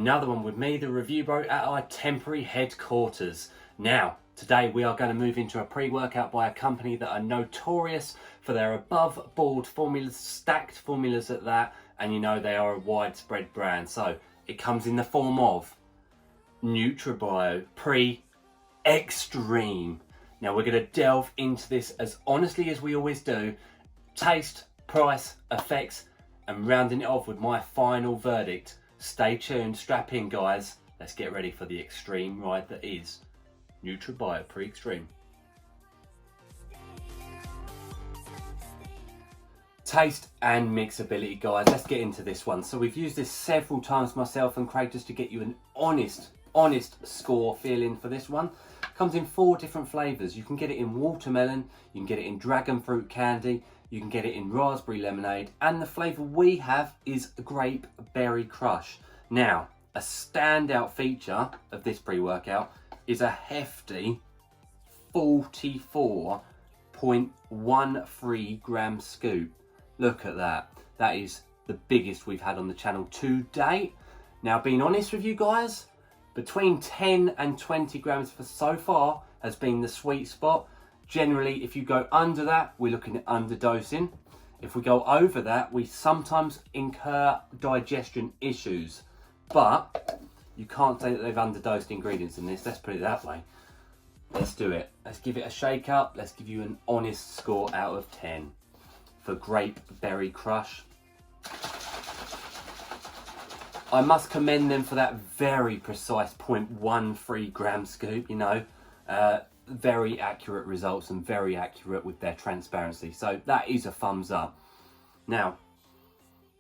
another one with me, the review bro, at our temporary headquarters. Now, today we are going to move into a pre-workout by a company that are notorious for their above board formulas, stacked formulas at that, and you know they are a widespread brand. So it comes in the form of NUTRABIO Pre Extreme. Now we're going to delve into this as honestly as we always do. Taste, price, effects, and rounding it off with my final verdict. Stay tuned, strap in guys. Let's get ready for the extreme ride that is NUTRABIO Pre Extreme. Taste and mixability guys, let's get into this one. So we've used this several times myself and Craig just to get you an honest score feeling for this one. Comes in 4 different flavours. You can get it in watermelon, you can get it in dragon fruit candy, you can get it in raspberry lemonade, and the flavour we have is grape berry crush. Now, a standout feature of this pre-workout is a hefty 44.13 gram scoop. Look at that. That is the biggest we've had on the channel to date. Now, being honest with you guys, between 10 and 20 grams for so far has been the sweet spot. Generally, if you go under that, we're looking at underdosing. If we go over that, we sometimes incur digestion issues. But you can't say that they've underdosed ingredients in this. Let's put it that way. Let's do it. Let's give it a shake up. Let's give you an honest score out of 10 for grape berry crush. I must commend them for that very precise 0.13 gram scoop, you know. Very accurate results and very accurate with their transparency. So that is a thumbs up. Now,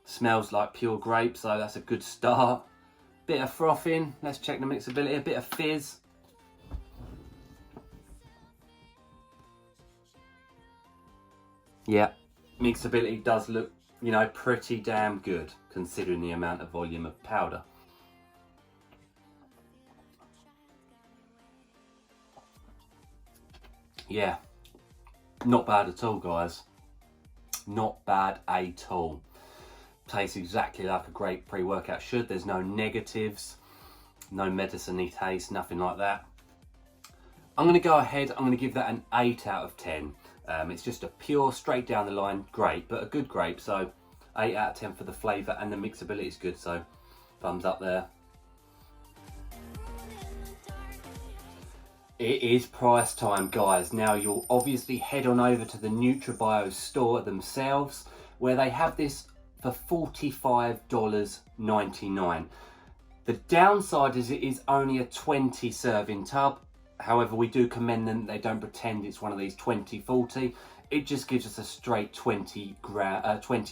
smells like pure grape, so that's a good start. Bit of frothing, let's check the mixability, a bit of fizz. Yeah, mixability does look, you know, pretty damn good considering the amount of volume of powder. Yeah, not bad at all guys, not bad at all. Tastes exactly like a great pre-workout should. There's no negatives, no medicine-y taste, nothing like that. I'm going to go ahead, I'm going to give that an 8 out of 10. It's just a pure, straight down the line grape, but a good grape, so 8 out of 10 for the flavour, and the mixability is good, so thumbs up there. It is price time guys. Now you'll obviously head on over to the NUTRABIO store themselves where they have this for $45.99. The downside is it is only a 20 serving tub. However, we do commend them. They don't pretend it's one of these 20-40. It just gives us a straight 20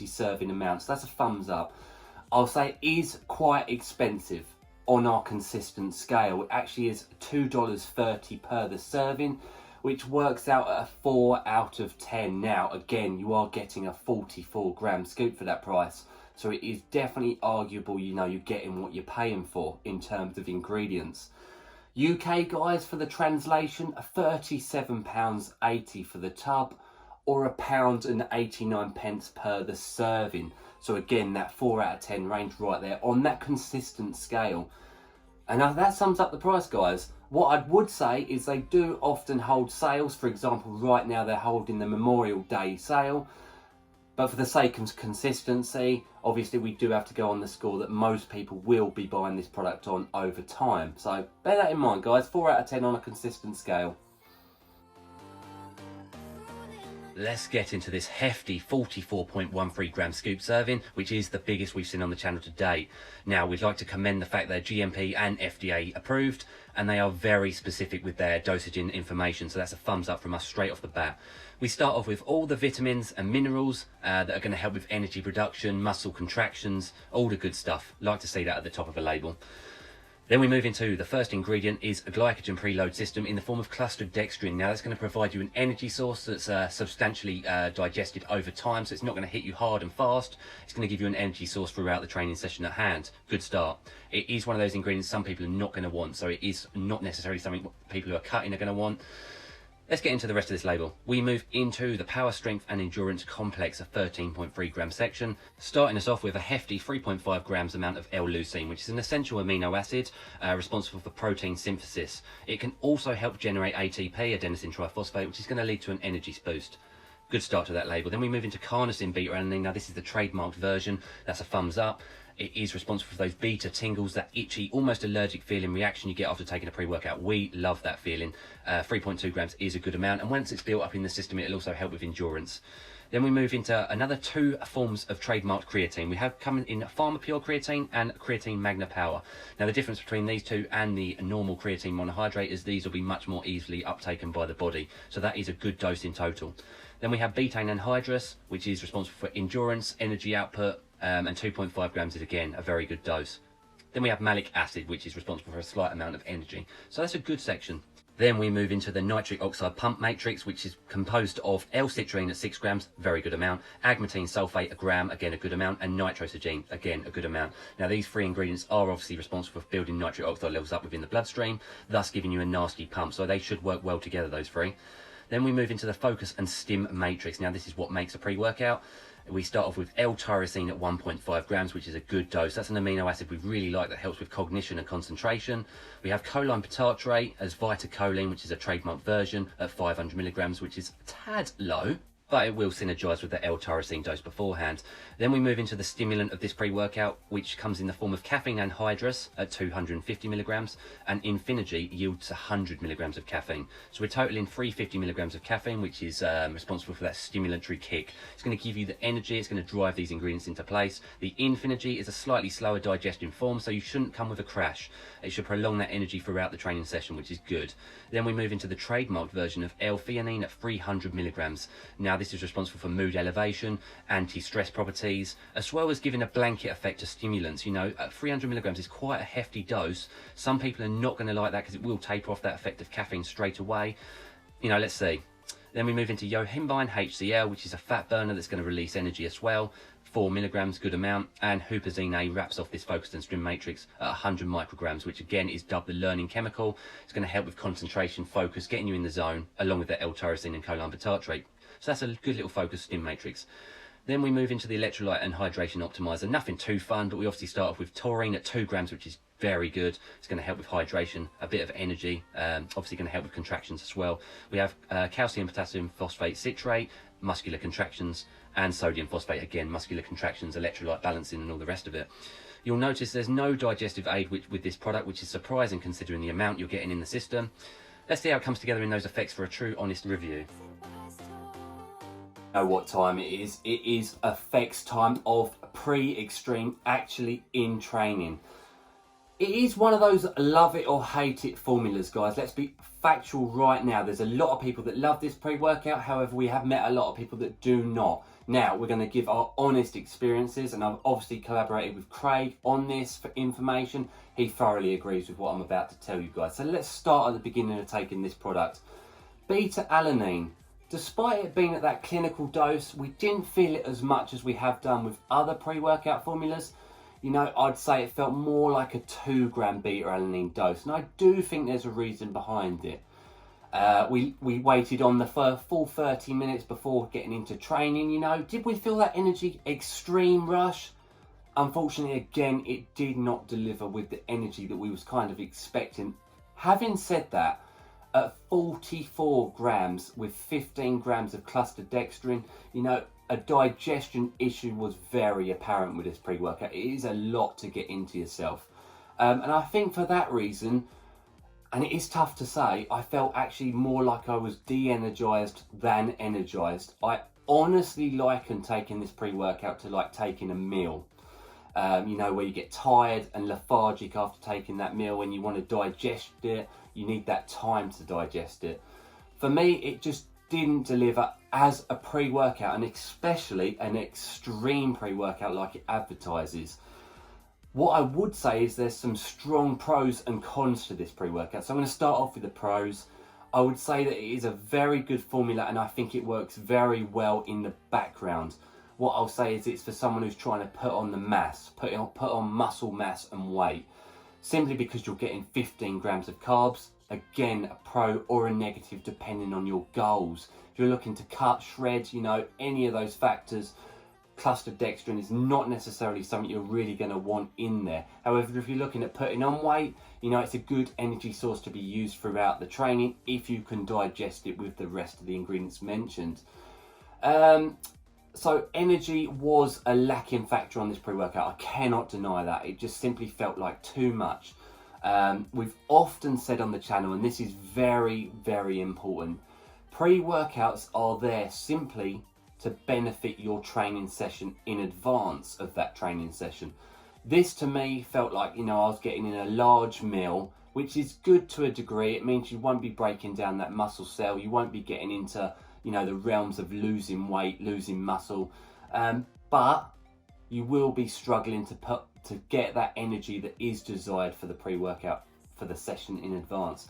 serving amount. So that's a thumbs up. I'll say it is quite expensive on our consistent scale. It actually is $2.30 per the serving, which works out at a 4 out of 10. Now, again, you are getting a 44 gram scoop for that price. So it is definitely arguable, you know, you're getting what you're paying for in terms of ingredients. UK guys, for the translation, £37.80 for the tub, or £1.89 per the serving. So again, that 4 out of 10 range right there on that consistent scale. And that sums up the price guys. What I would say is they do often hold sales. For example, right now they're holding the Memorial Day sale. But for the sake of consistency, obviously we do have to go on the score that most people will be buying this product on over time. So bear that in mind guys, 4 out of 10 on a consistent scale. Let's get into this hefty 44.13 gram scoop serving, which is the biggest we've seen on the channel to date. Now, we'd like to commend the fact they're GMP and FDA approved, and they are very specific with their dosaging information, so that's a thumbs up from us straight off the bat. We start off with all the vitamins and minerals that are going to help with energy production, muscle contractions, all the good stuff. Like to see that at the top of a label. Then we move into the first ingredient is a glycogen preload system in the form of clustered dextrin. Now that's going to provide you an energy source that's substantially digested over time, so it's not going to hit you hard and fast. It's going to give you an energy source throughout the training session at hand. Good start. It is one of those ingredients some people are not going to want, so it is not necessarily something people who are cutting are going to want. Let's get into the rest of this label. We move into the Power, Strength and Endurance Complex, a 13.3 gram section, starting us off with a hefty 3.5 grams amount of L-leucine, which is an essential amino acid responsible for protein synthesis. It can also help generate ATP, adenosine triphosphate, which is going to lead to an energy boost. Good start to that label. Then we move into carnosine beta-alanine. Now this is the trademarked version. That's a thumbs up. It is responsible for those beta tingles, that itchy, almost allergic feeling reaction you get after taking a pre-workout. We love that feeling. 3.2 grams is a good amount, and once it's built up in the system, it'll also help with endurance. Then we move into another two forms of trademarked creatine. We have coming in Pharma Pure Creatine and Creatine Magna Power. Now the difference between these two and the normal creatine monohydrate is these will be much more easily uptaken by the body. So that is a good dose in total. Then we have betaine anhydrous, which is responsible for endurance, energy output, and 2.5 grams is again a very good dose. Then we have malic acid, which is responsible for a slight amount of energy. So that's a good section. Then we move into the nitric oxide pump matrix, which is composed of L-citrine at 6 grams, very good amount, agmatine sulfate a gram, again a good amount, and nitrosogene, again a good amount. Now these three ingredients are obviously responsible for building nitric oxide levels up within the bloodstream, thus giving you a nasty pump, so they should work well together, those three. Then we move into the focus and stim matrix. Now this is what makes a pre-workout. We start off with L-tyrosine at 1.5 grams, which is a good dose. That's an amino acid we really like that helps with cognition and concentration. We have choline bitartrate as vitacholine, which is a trademark version at 500 milligrams, which is a tad low, but it will synergize with the L-tyrosine dose beforehand. Then we move into the stimulant of this pre-workout, which comes in the form of caffeine anhydrous at 250 milligrams, and Infinergy yields 100 milligrams of caffeine. So we're totaling 350 milligrams of caffeine, which is responsible for that stimulatory kick. It's going to give you the energy, it's going to drive these ingredients into place. The Infinergy is a slightly slower digestion form, so you shouldn't come with a crash. It should prolong that energy throughout the training session, which is good. Then we move into the trademarked version of L-theanine at 300 milligrams. Now this is responsible for mood elevation, anti-stress properties, as well as giving a blanket effect to stimulants. You know, at 300 milligrams is quite a hefty dose. Some people are not going to like that because it will taper off that effect of caffeine straight away. You know, let's see. Then we move into yohimbine HCl, which is a fat burner that's going to release energy as well. 4 milligrams, good amount, and huperzine A wraps off this focused and stim matrix at 100 micrograms, which again is dubbed the learning chemical. It's going to help with concentration, focus, getting you in the zone, along with the L-tyrosine and choline bitartrate. So that's a good little focused stim matrix. Then we move into the electrolyte and hydration optimizer. Nothing too fun, but we obviously start off with taurine at 2 grams, which is very good. It's going to help with hydration, a bit of energy, obviously going to help with contractions as well. We have calcium potassium phosphate citrate, muscular contractions, and sodium phosphate, again, muscular contractions, electrolyte balancing, and all the rest of it. You'll notice there's no digestive aid with this product, which is surprising considering the amount you're getting in the system. Let's see how it comes together in those effects for a true, honest review. Know what time it is. It is effects time of pre-extreme, actually in training. It is one of those love it or hate it formulas, guys. Let's be factual right now. There's a lot of people that love this pre-workout. However, we have met a lot of people that do not. Now, we're going to give our honest experiences, and I've obviously collaborated with Craig on this for information. He thoroughly agrees with what I'm about to tell you guys. So let's start at the beginning of taking this product. Beta-alanine. Despite it being at that clinical dose, we didn't feel it as much as we have done with other pre-workout formulas. You know, I'd say it felt more like a 2 gram beta-alanine dose, and I do think there's a reason behind it. We waited on the full 30 minutes before getting into training, you know. Did we feel that energy extreme rush? Unfortunately, again, it did not deliver with the energy that we was kind of expecting. Having said that, at 44 grams with 15 grams of clustered dextrin, you know, a digestion issue was very apparent with this pre-workout. It is a lot to get into yourself. And I think for that reason, and it is tough to say, I felt actually more like I was de-energized than energized. I honestly liken taking this pre-workout to like taking a meal. You know, where you get tired and lethargic after taking that meal. When you want to digest it, you need that time to digest it. For me, it just didn't deliver as a pre-workout, and especially an extreme pre-workout like it advertises. What I would say is there's some strong pros and cons to this pre-workout. So I'm going to start off with the pros. I would say that it is a very good formula, and I think it works very well in the background. What I'll say is it's for someone who's trying to put on the mass, put on muscle mass and weight. Simply because you're getting 15 grams of carbs, again, a pro or a negative depending on your goals. If you're looking to cut, shred, you know, any of those factors, clustered dextrin is not necessarily something you're really going to want in there. However, if you're looking at putting on weight, you know, it's a good energy source to be used throughout the training if you can digest it with the rest of the ingredients mentioned. So energy was a lacking factor on this pre-workout. I cannot deny that. It just simply felt like too much. We've often said on the channel, and this is very, very important, pre-workouts are there simply to benefit your training session in advance of that training session. This to me felt like, you know, I was getting in a large meal, which is good to a degree. It means you won't be breaking down that muscle cell. You won't be getting into, you know, the realms of losing weight, losing muscle, but you will be struggling to get that energy that is desired for the pre-workout for the session in advance.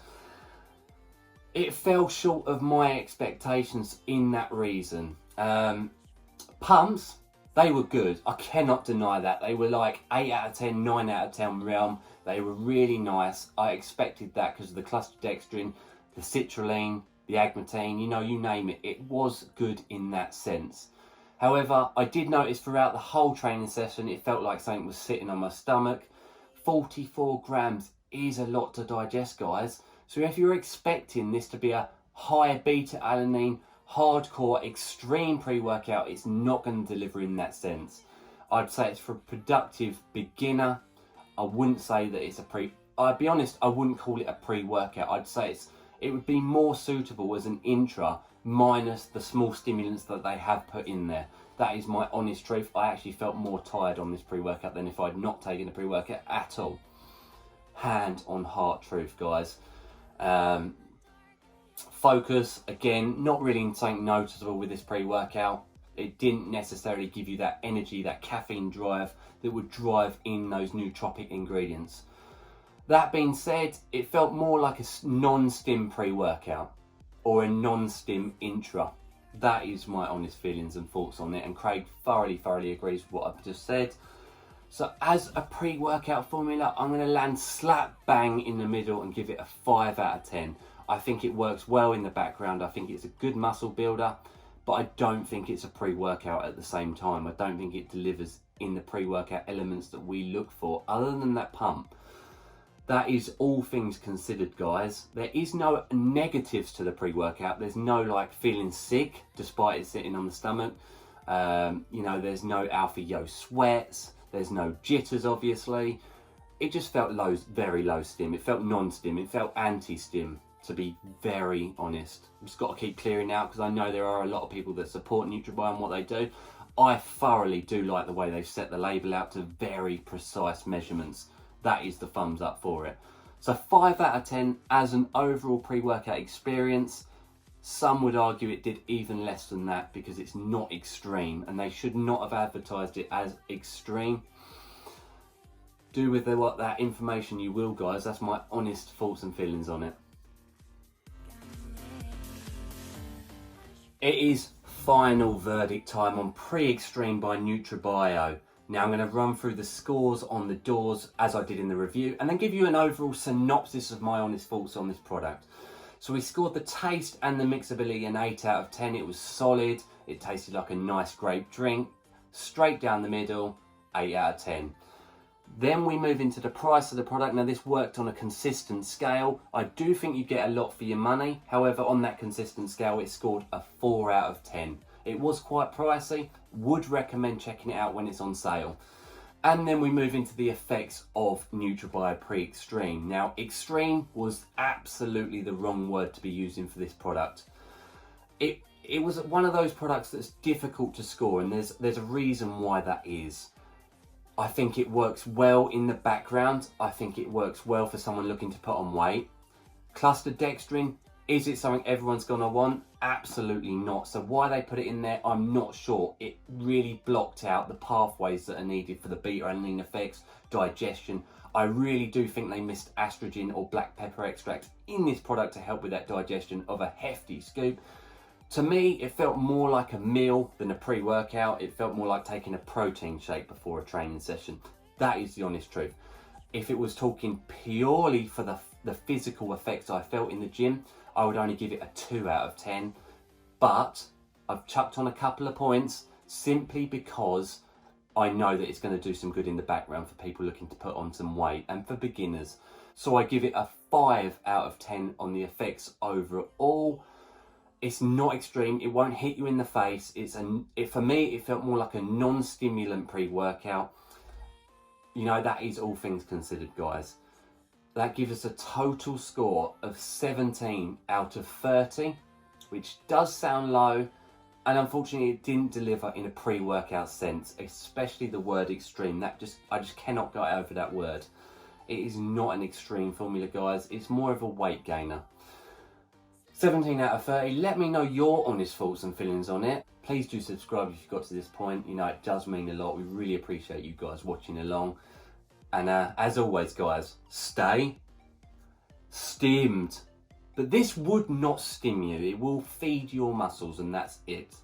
It fell short of my expectations in that reason. Pumps, they were good. I cannot deny that. They were like 8 out of 10, 9 out of 10 realm. They were really nice. I expected that because of the clustered dextrin, the citrulline, the agmatine, you know, you name it. It was good in that sense. However, I did notice throughout the whole training session, it felt like something was sitting on my stomach. 44 grams is a lot to digest, guys. So if you're expecting this to be a high beta-alanine, hardcore, extreme pre-workout, it's not going to deliver in that sense. I'd say it's for a productive beginner. I wouldn't say that it's I'll be honest, I wouldn't call it a pre-workout. I'd say it would be more suitable as an intra, minus the small stimulants that they have put in there. That is my honest truth. I actually felt more tired on this pre-workout than if I'd not taken a pre-workout at all. Hand on heart truth, guys. Focus, again, not really something noticeable with this pre-workout. It didn't necessarily give you that energy, that caffeine drive that would drive in those nootropic ingredients. That being said, it felt more like a non-stim pre-workout or a non-stim intra. That is my honest feelings and thoughts on it, and Craig thoroughly agrees with what I've just said. So as a pre-workout formula, I'm going to land slap bang in the middle and give it a 5 out of 10. I think it works well in the background. I think it's a good muscle builder, but I don't think it's a pre-workout at the same time. I don't think it delivers in the pre-workout elements that we look for, other than that pump. That is all things considered, guys. There is no negatives to the pre-workout. There's no like feeling sick despite it sitting on the stomach. You know, there's no alpha yo sweats. There's no jitters, obviously. It just felt low, very low stim. It felt non-stim. It felt anti-stim, to be very honest. I've just got to keep clearing out because I know there are a lot of people that support NutraBio and what they do. I thoroughly do like the way they've set the label out to very precise measurements. That is the thumbs up for it. So 5 out of 10 as an overall pre-workout experience. Some would argue it did even less than that because it's not extreme, and they should not have advertised it as extreme. Do with what that information you will, guys. That's my honest thoughts and feelings on it. It is final verdict time on Pre-Extreme by NUTRABIO. Now I'm going to run through the scores on the doors as I did in the review, and then give you an overall synopsis of my honest thoughts on this product. So we scored the taste and the mixability an 8 out of 10. It was solid. It tasted like a nice grape drink. Straight down the middle, 8 out of 10. Then we move into the price of the product. Now this worked on a consistent scale. I do think you get a lot for your money. However, on that consistent scale, it scored a 4 out of 10. It was quite pricey. Would recommend checking it out when it's on sale. And then we move into the effects of NutraBio Pre-Extreme. Now, extreme was absolutely the wrong word to be using for this product. It was one of those products that's difficult to score, and there's a reason why that is. I think it works well in the background. I think it works well for someone looking to put on weight. Clustered dextrin, is it something everyone's gonna want? Absolutely not. So why they put it in there, I'm not sure. It really blocked out the pathways that are needed for the beta-alanine effects, digestion. I really do think they missed estrogen or black pepper extract in this product to help with that digestion of a hefty scoop. To me, it felt more like a meal than a pre-workout. It felt more like taking a protein shake before a training session. That is the honest truth. If it was talking purely for the the physical effects I felt in the gym, I would only give it a 2 out of 10. But I've chucked on a couple of points simply because I know that it's going to do some good in the background for people looking to put on some weight and for beginners. So I give it a 5 out of 10 on the effects overall. It's not extreme, it won't hit you in the face. For me, it felt more like a non-stimulant pre-workout. You know, that is all things considered, guys. That gives us a total score of 17 out of 30, which does sound low, and unfortunately it didn't deliver in a pre-workout sense, especially the word extreme. I just cannot get over that word. It is not an extreme formula, guys. It's more of a weight gainer. 17 out of 30. Let me know your honest thoughts and feelings on it. Please do subscribe if you've got to this point. You know, it does mean a lot. We really appreciate you guys watching along. And as always, guys, stay stimmed. But this would not stim you. It will feed your muscles, and that's it.